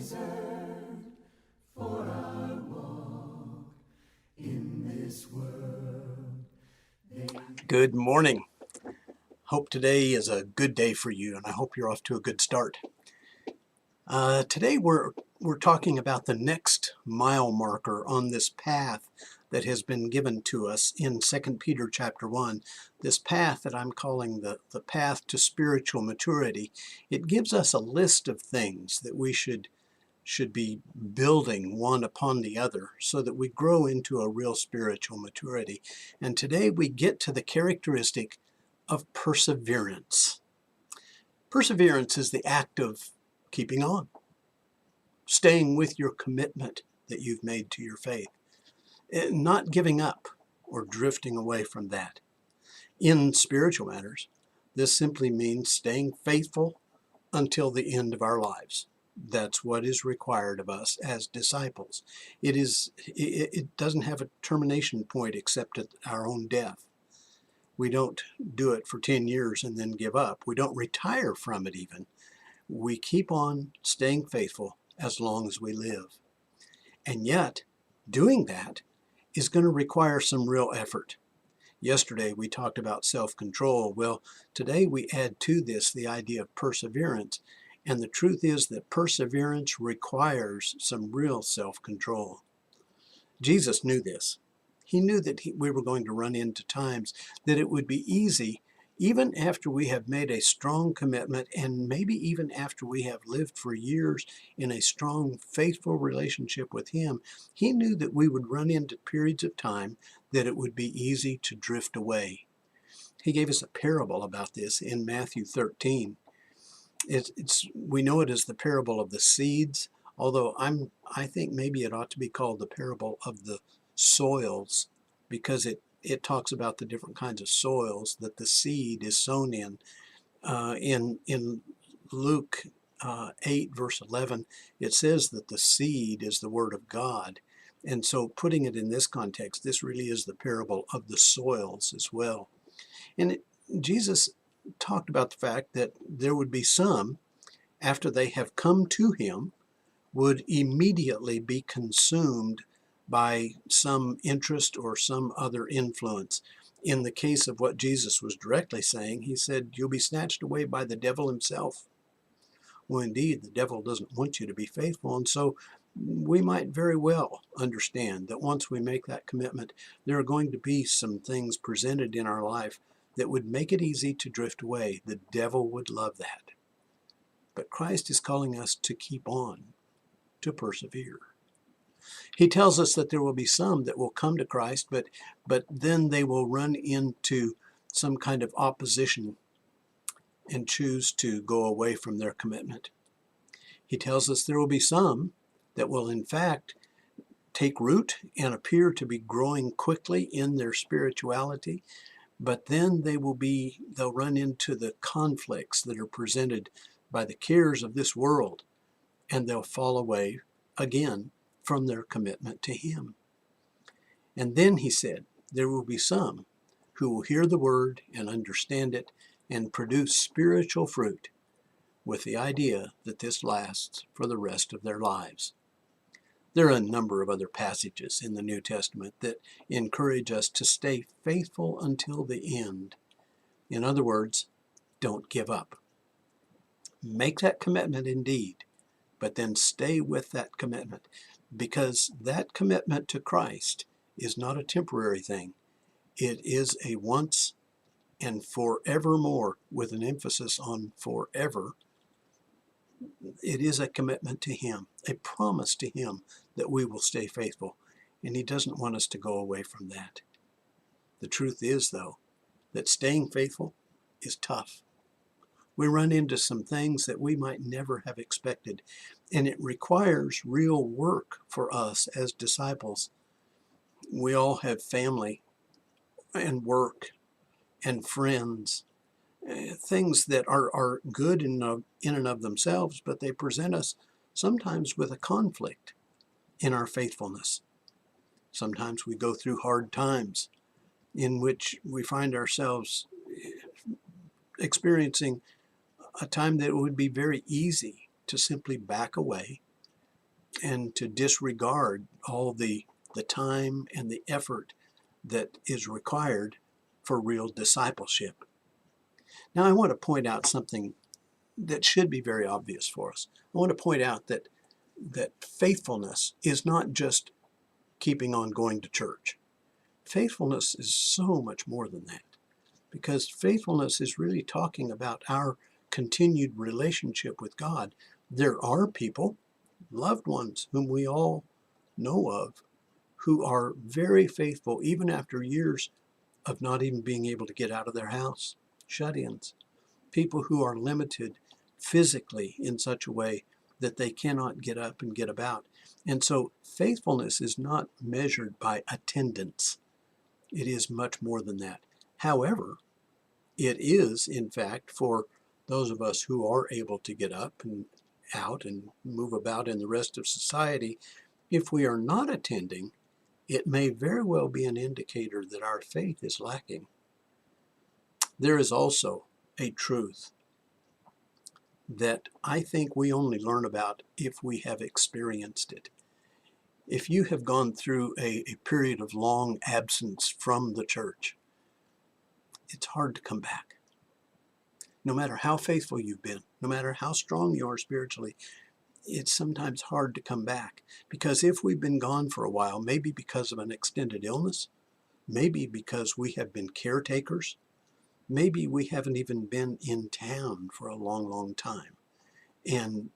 for our walk in this world. Good morning. Hope today is a good day for you, and I hope you're off to a good start. Today we're talking about the next mile marker on this path that has been given to us in 2 Peter chapter 1. This path that I'm calling the path to spiritual maturity. It gives us a list of things that we should be building one upon the other so that we grow into a real spiritual maturity. And today we get to the characteristic of perseverance. Perseverance is the act of keeping on, staying with your commitment that you've made to your faith, not giving up or drifting away from that. In spiritual matters, this simply means staying faithful until the end of our lives. That's what is required of us as disciples. It doesn't have a termination point except at our own death. We don't do it for 10 years and then give up. We don't retire from it even. We keep on staying faithful as long as we live. And yet, doing that is going to require some real effort. Yesterday we talked about self-control. Well, today we add to this the idea of perseverance. And the truth is that perseverance requires some real self-control. Jesus knew this. He knew that we were going to run into times that it would be easy, even after we have made a strong commitment, and maybe even after we have lived for years in a strong, faithful relationship with Him. He knew that we would run into periods of time that it would be easy to drift away. He gave us a parable about this in Matthew 13. We know it as the parable of the seeds, although I think maybe it ought to be called the parable of the soils, because it talks about the different kinds of soils that the seed is sown in. In Luke 8 verse 11, it says that the seed is the word of God. And so putting it in this context, this really is the parable of the soils as well. And Jesus talked about the fact that there would be some, after they have come to Him, would immediately be consumed by some interest or some other influence. In the case of what Jesus was directly saying, He said, you'll be snatched away by the devil himself. Well, indeed, the devil doesn't want you to be faithful. And so we might very well understand that once we make that commitment, there are going to be some things presented in our life that would make it easy to drift away. The devil would love that. But Christ is calling us to keep on, to persevere. He tells us that there will be some that will come to Christ, but then they will run into some kind of opposition and choose to go away from their commitment. He tells us there will be some that will in fact take root and appear to be growing quickly in their spirituality, but then they'll run into the conflicts that are presented by the cares of this world, and they'll fall away again from their commitment to Him. And then He said, there will be some who will hear the word and understand it and produce spiritual fruit with the idea that this lasts for the rest of their lives. There are a number of other passages in the New Testament that encourage us to stay faithful until the end. In other words, don't give up. Make that commitment indeed, but then stay with that commitment, because that commitment to Christ is not a temporary thing. It is a once and forevermore, with an emphasis on forever. It is a commitment to Him, a promise to Him that we will stay faithful, and He doesn't want us to go away from that. The truth is, though, that staying faithful is tough. We run into some things that we might never have expected, and it requires real work for us as disciples. We all have family and work and friends, things that are good in and of themselves, but they present us sometimes with a conflict in our faithfulness. Sometimes we go through hard times in which we find ourselves experiencing a time that it would be very easy to simply back away and to disregard all the time and the effort that is required for real discipleship. Now, I want to point out something that should be very obvious for us. I want to point out that faithfulness is not just keeping on going to church. Faithfulness is so much more than that, because faithfulness is really talking about our continued relationship with God. There are people, loved ones, whom we all know of, who are very faithful even after years of not even being able to get out of their house, shut-ins, people who are limited physically in such a way that they cannot get up and get about. And so faithfulness is not measured by attendance. It is much more than that. However, it is, in fact, for those of us who are able to get up and out and move about in the rest of society, if we are not attending, it may very well be an indicator that our faith is lacking. There is also a truth that I think we only learn about if we have experienced it. If you have gone through a period of long absence from the church, it's hard to come back. No matter how faithful you've been, no matter how strong you are spiritually, it's sometimes hard to come back. Because if we've been gone for a while, maybe because of an extended illness, maybe because we have been caretakers, maybe we haven't even been in town for a long, long time. And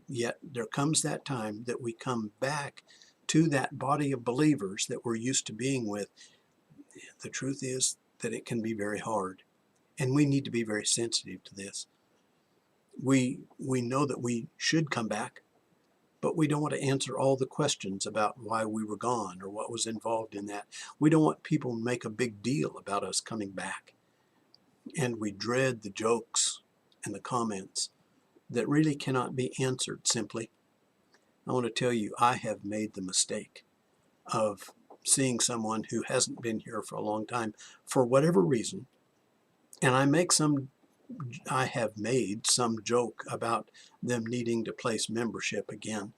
yet there comes that time that we come back to that body of believers that we're used to being with. The truth is that it can be very hard. And we need to be very sensitive to this. We know that we should come back, but we don't want to answer all the questions about why we were gone or what was involved in that. We don't want people to make a big deal about us coming back. And we dread the jokes and the comments that really cannot be answered simply. I want to tell you, I have made the mistake of seeing someone who hasn't been here for a long time for whatever reason, and I have made some joke about them needing to place membership again.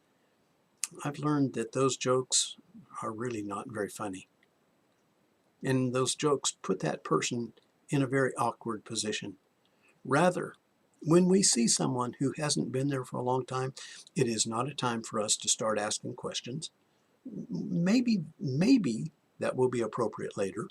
I've learned that those jokes are really not very funny. And those jokes put that person in a very awkward position. Rather, when we see someone who hasn't been there for a long time, it is not a time for us to start asking questions. Maybe that will be appropriate later,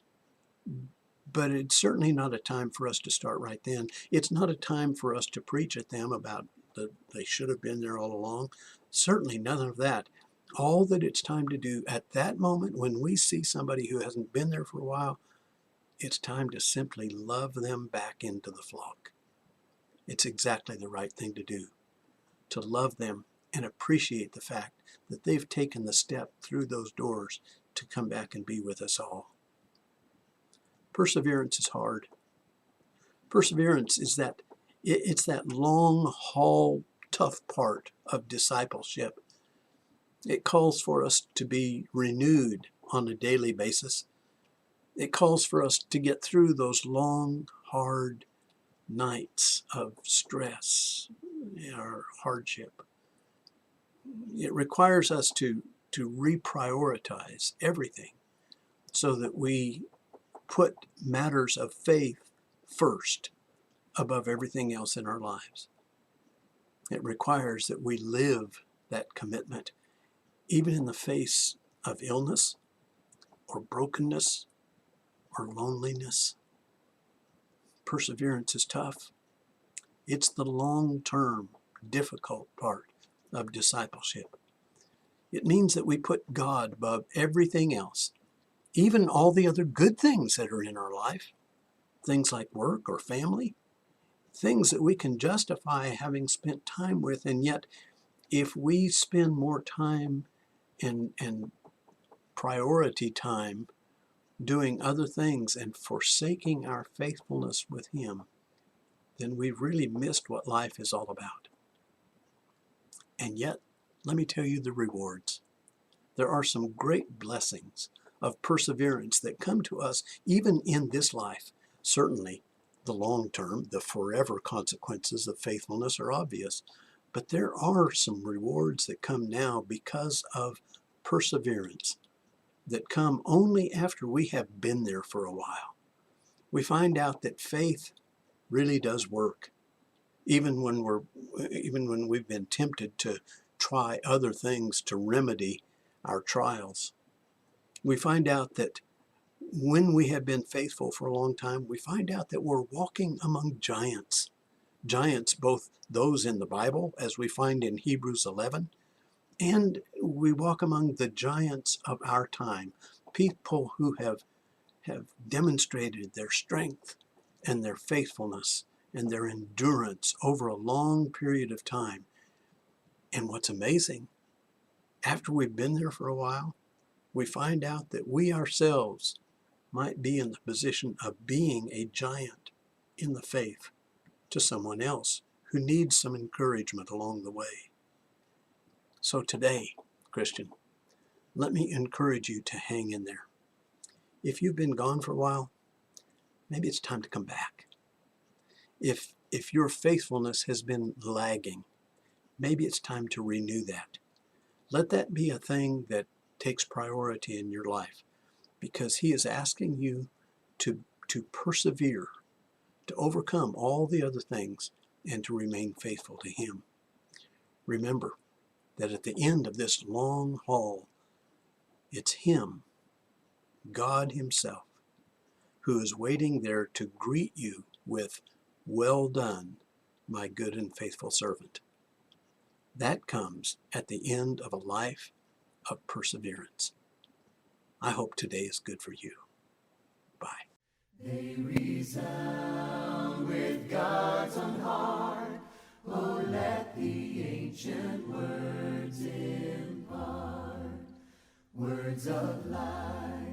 but it's certainly not a time for us to start right then. It's not a time for us to preach at them about that they should have been there all along. Certainly none of that. All that it's time to do at that moment when we see somebody who hasn't been there for a while, it's time to simply love them back into the flock. It's exactly the right thing to do, to love them and appreciate the fact that they've taken the step through those doors to come back and be with us all. Perseverance is hard. Perseverance is it's that long haul, tough part of discipleship. It calls for us to be renewed on a daily basis. It calls for us to get through those long, hard nights of stress or hardship. It requires us to reprioritize everything so that we put matters of faith first above everything else in our lives. It requires that we live that commitment, even in the face of illness or brokenness or loneliness. Perseverance is tough. It's the long-term, difficult part of discipleship. It means that we put God above everything else, even all the other good things that are in our life, things like work or family, things that we can justify having spent time with. And yet, if we spend more time and priority time doing other things and forsaking our faithfulness with Him, then we've really missed what life is all about. And yet, let me tell you the rewards. There are some great blessings of perseverance that come to us even in this life. Certainly, the long term, the forever consequences of faithfulness are obvious. But there are some rewards that come now because of perseverance, that come only after we have been there for a while. We find out that faith really does work, even when we've been tempted to try other things to remedy our trials. We find out that when we have been faithful for a long time, we find out that we're walking among giants. Giants, both those in the Bible, as we find in Hebrews 11, and we walk among the giants of our time, people who have demonstrated their strength and their faithfulness and their endurance over a long period of time. And what's amazing, after we've been there for a while, we find out that we ourselves might be in the position of being a giant in the faith to someone else who needs some encouragement along the way. So today, Christian, let me encourage you to hang in there. If you've been gone for a while, maybe it's time to come back. If your faithfulness has been lagging, maybe it's time to renew that. Let that be a thing that takes priority in your life, because he is asking you to persevere, to overcome all the other things, and to remain faithful to him. Remember that at the end of this long haul, it's him, God himself, who is waiting there to greet you with, "Well done, my good and faithful servant." That comes at the end of a life of perseverance. I hope today is good for you. Bye. They resound with God's own heart. Oh, let the ancient words impart words of life.